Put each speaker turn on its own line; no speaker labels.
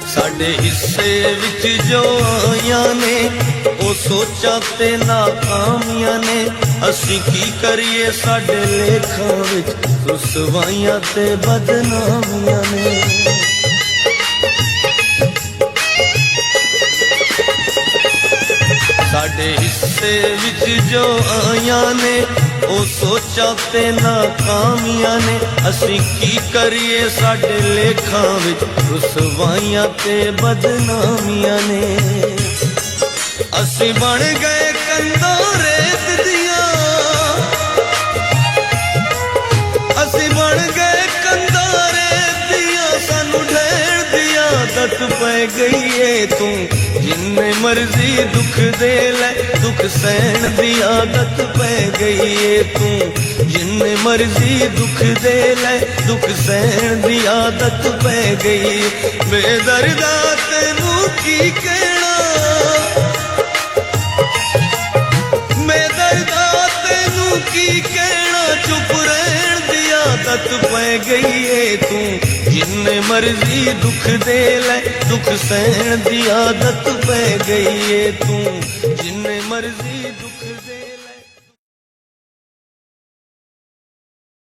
साडे हिस्से विच जो आया ने ओ सोचा ते नाकामियां ने, असी की करिए साडे लेखां विच रुसवाइयां ते बदनामियां ने। साडे हिस्से विच जो आया ने ओ सोचा ते नाकामियां ने, असी की करिए साडे लेखां विच रुसवाइयां ते बदनामियां ने। असी बन गए कंधा रेत दियां, असी बन गए कंधा रेत दियां, सानू ढेर दी आदत पै गई है। तू जिन्ने मर्जी दुख दे ले, दुख सहन दी आदत पै गई है। तू जिन्ने मर्जी दुख दे ले, दुख सहन दी आदत पै गई। बेदर्दा तेनू की कहना, बेदर्दा तेनू की कहना, चुप रहन दी आदत पै गई है। तू जिन्ने मर्जी दुख दे ले, दुख सहन दी आदत पै गई है। तू जिन्ने मर्जी दुख दे